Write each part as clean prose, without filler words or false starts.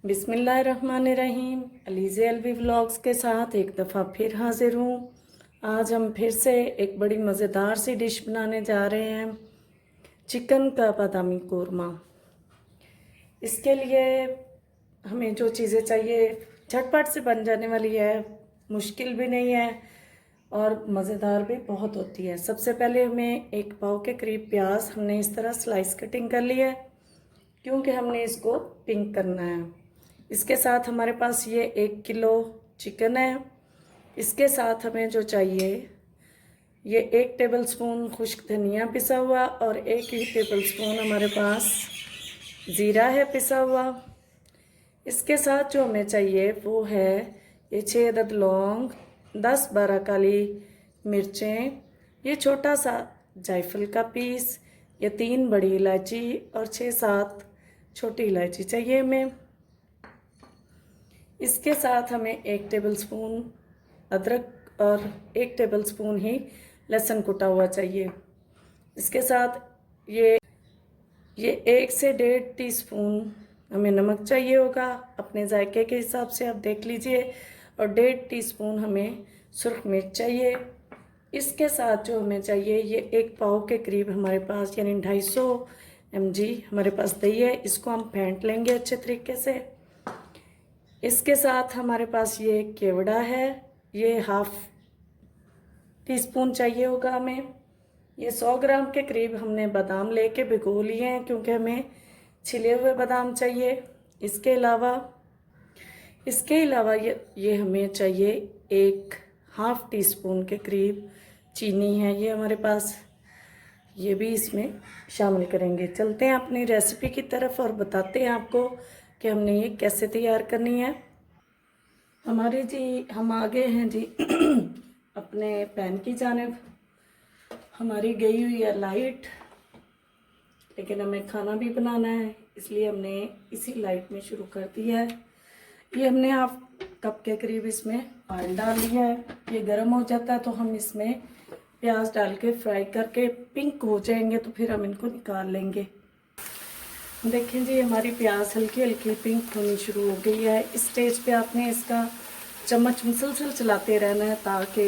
बिस्मिल्लाहिर्रहमानिर्रहीम। अलीज़े अलवी व्लॉग्स के साथ एक दफ़ा फिर हाजिर हूँ। आज हम फिर से एक बड़ी मज़ेदार सी डिश बनाने जा रहे हैं, चिकन का बादामी कोरमा। इसके लिए हमें जो चीज़ें चाहिए झटपट से बन जाने वाली है, मुश्किल भी नहीं है और मज़ेदार भी बहुत होती है। सबसे पहले हमें एक पाव के करीब प्याज हमने इस तरह स्लाइस कटिंग कर ली है, क्योंकि हमने इसको पिंक करना है। इसके साथ हमारे पास ये 1 किलो चिकन है। इसके साथ हमें जो चाहिए ये 1 टेबलस्पून खुश्क धनिया पिसा हुआ और 1 ही टेबलस्पून हमारे पास ज़ीरा है पिसा हुआ। इसके साथ जो हमें चाहिए वो है ये 6 अदद लौंग, 10-12 काली मिर्चें, ये छोटा सा जायफल का पीस, ये 3 बड़ी इलायची और 6-7 छोटी इलायची चाहिए हमें। इसके साथ हमें 1 टेबलस्पून अदरक और 1 टेबलस्पून ही लहसुन कुटा हुआ चाहिए। इसके साथ ये 1 से 1.5 टीस्पून हमें नमक चाहिए होगा, अपने जायके के हिसाब से आप देख लीजिए, और 1.5 टीस्पून हमें सुर्ख मिर्च चाहिए। इसके साथ जो हमें चाहिए ये 1 पाव के करीब हमारे पास यानी 250 mg हमारे पास दही है। इसको हम फेंट लेंगे अच्छे तरीके से। इसके साथ हमारे पास ये केवड़ा है, ये 1/2 टीस्पून चाहिए होगा हमें। ये 100 ग्राम के करीब हमने बादाम लेके भिगो लिए हैं, क्योंकि हमें छिले हुए बादाम चाहिए। इसके अलावा ये हमें चाहिए 1/2 टीस्पून के करीब चीनी है, ये हमारे पास, ये भी इसमें शामिल करेंगे। चलते हैं अपनी रेसिपी की तरफ और बताते हैं आपको कि हमने ये कैसे तैयार करनी है। हमारे जी हम आ गए हैं जी अपने पैन की जानिब। हमारी गई हुई है लाइट, लेकिन हमें खाना भी बनाना है, इसलिए हमने इसी लाइट में शुरू कर दिया है। ये हमने 1/2 कप के करीब इसमें ऑयल डाल लिया है। ये गर्म हो जाता है तो हम इसमें प्याज डाल के फ्राई करके पिंक हो जाएंगे तो फिर हम इनको निकाल लेंगे। देखें जी हमारी प्याज हल्की हल्की पिंक होनी शुरू हो गई है। इस स्टेज पे आपने इसका चम्मच मुसलसल चलाते रहना है, ताकि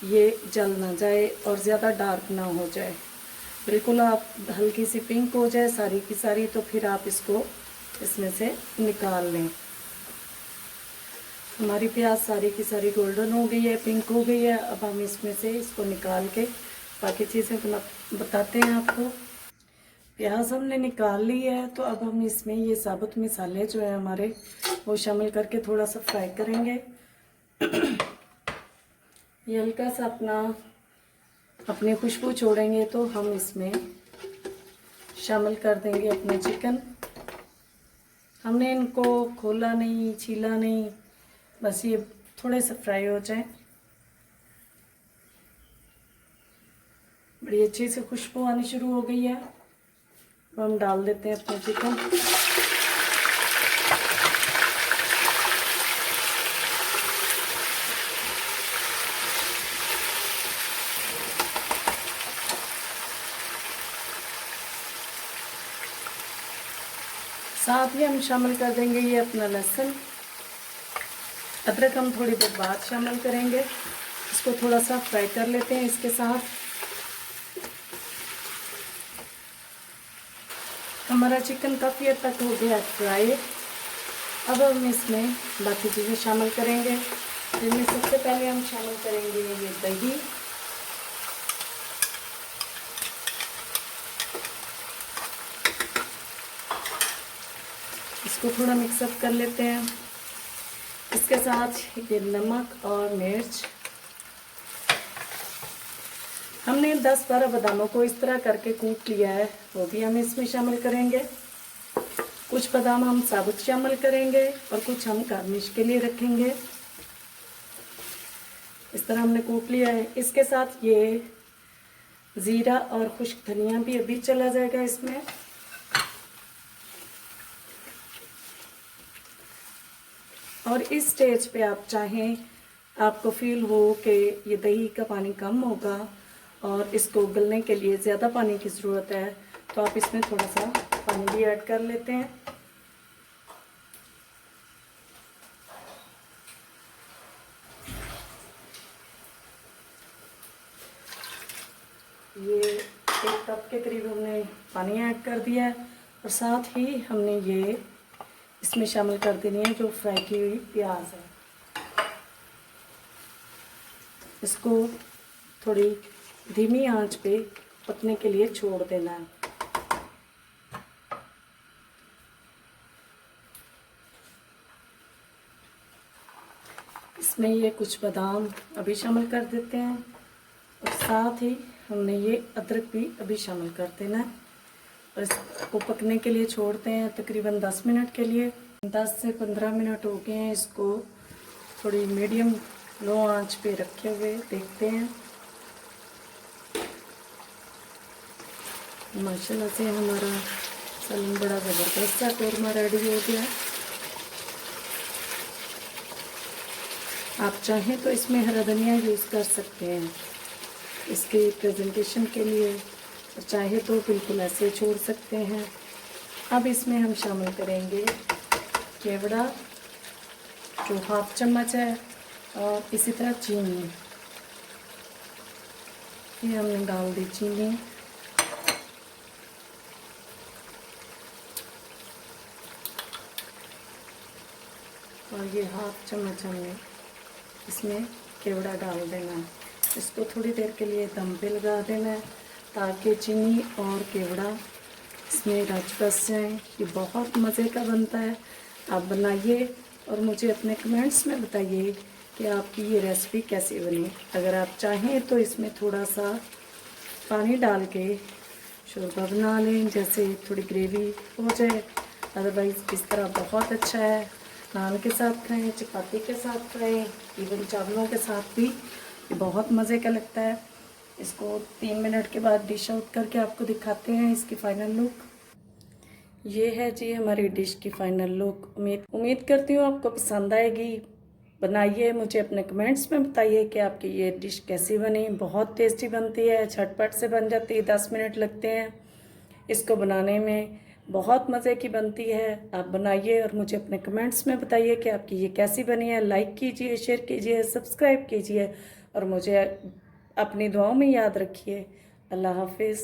ये जल ना जाए और ज़्यादा डार्क ना हो जाए। बिल्कुल आप हल्की सी पिंक हो जाए सारी की सारी, तो फिर आप इसको इसमें से निकाल लें। हमारी प्याज सारी की सारी गोल्डन हो गई है, पिंक हो गई है। अब हम इसमें से इसको निकाल के बाकी चीज़ें बताते हैं आपको। प्याज हमने निकाल ली है, तो अब हम इसमें ये साबुत मसाले जो है हमारे वो शामिल करके थोड़ा सा फ्राई करेंगे। ये हल्का सा अपनी खुशबू छोड़ेंगे तो हम इसमें शामिल कर देंगे अपने चिकन। हमने इनको खोला नहीं, छीला नहीं, बस ये थोड़े से फ्राई हो जाए। बड़ी अच्छी से खुशबू आनी शुरू हो गई है, तो हम डाल देते हैं अपने चिकन। साथ ही हम शामिल कर देंगे ये अपना लहसुन। अदरक हम थोड़ी देर बाद शामिल करेंगे। इसको थोड़ा सा फ्राई कर लेते हैं इसके साथ। हमारा चिकन काफ़ी हद तक हो गया फ्राई। अब हम इसमें बाकी चीज़ें शामिल करेंगे, जिनमें सबसे पहले हम शामिल करेंगे ये दही। इसको थोड़ा मिक्सअप कर लेते हैं। इसके साथ ये नमक और मिर्च। हमने 10-12 बादामों को इस तरह करके कूट लिया है, वो भी हम इसमें शामिल करेंगे। कुछ बादाम हम साबुत शामिल करेंगे और कुछ हम गार्निश के लिए रखेंगे। इस तरह हमने कूट लिया है। इसके साथ ये ज़ीरा और खुश्क धनिया भी अभी चला जाएगा इसमें। और इस स्टेज पे आप चाहें, आपको फील हो कि ये दही का पानी कम होगा और इसको उगलने के लिए ज़्यादा पानी की ज़रूरत है, तो आप इसमें थोड़ा सा पानी भी ऐड कर लेते हैं। ये 1 कप के करीब हमने पानी ऐड कर दिया है और साथ ही हमने ये इसमें शामिल कर देनी है जो फ्राई की हुई प्याज है। इसको थोड़ी धीमी आंच पे पकने के लिए छोड़ देना है। इसमें ये कुछ बादाम अभी शामिल कर देते हैं और साथ ही हमने ये अदरक भी अभी शामिल कर देना है और इसको पकने के लिए छोड़ते हैं तकरीबन 10 मिनट के लिए। 10 से 15 मिनट हो गए हैं, इसको थोड़ी मीडियम लो आंच पे रखे हुए देखते हैं। माशाल्लाह से हमारा सलाद बड़ा ज़बरदस्त सा कौरमा रेडी हो गया। आप चाहें तो इसमें हरा धनिया यूज़ कर सकते हैं इसके प्रेजेंटेशन के लिए, और चाहे तो बिल्कुल ऐसे छोड़ सकते हैं। अब इसमें हम शामिल करेंगे केवड़ा जो 1/2 चम्मच है और इसी तरह चीनी, ये हमने डाल दी चीनी। और ये 1/2 चम्मच हमने इसमें केवड़ा डाल देना है। इसको थोड़ी देर के लिए दम पे लगा देना है ताकि चीनी और केवड़ा इसमें रच बस जाए। ये बहुत मज़े का बनता है, आप बनाइए और मुझे अपने कमेंट्स में बताइए कि आपकी ये रेसिपी कैसी बनी। अगर आप चाहें तो इसमें थोड़ा सा पानी डाल के शोरबा बना लें, जैसे थोड़ी ग्रेवी हो जाए। अदरवाइज़ इस तरह बहुत अच्छा है, नान के साथ खाएं, चपाती के साथ खाएं, इवन चावलों के साथ भी ये बहुत मज़े का लगता है। इसको 3 मिनट के बाद डिश आउट करके आपको दिखाते हैं इसकी फ़ाइनल लुक। ये है जी हमारी डिश की फ़ाइनल लुक। उम्मीद करती हूँ आपको पसंद आएगी। बनाइए, मुझे अपने कमेंट्स में बताइए कि आपकी ये डिश कैसी बनी। बहुत टेस्टी बनती है, झटपट से बन जाती है, 10 मिनट लगते हैं इसको बनाने में। बहुत मज़े की बनती है, आप बनाइए और मुझे अपने कमेंट्स में बताइए कि आपकी ये कैसी बनी है। लाइक कीजिए, शेयर कीजिए, सब्सक्राइब कीजिए और मुझे अपनी दुआओं में याद रखिए। अल्लाह हाफिज़।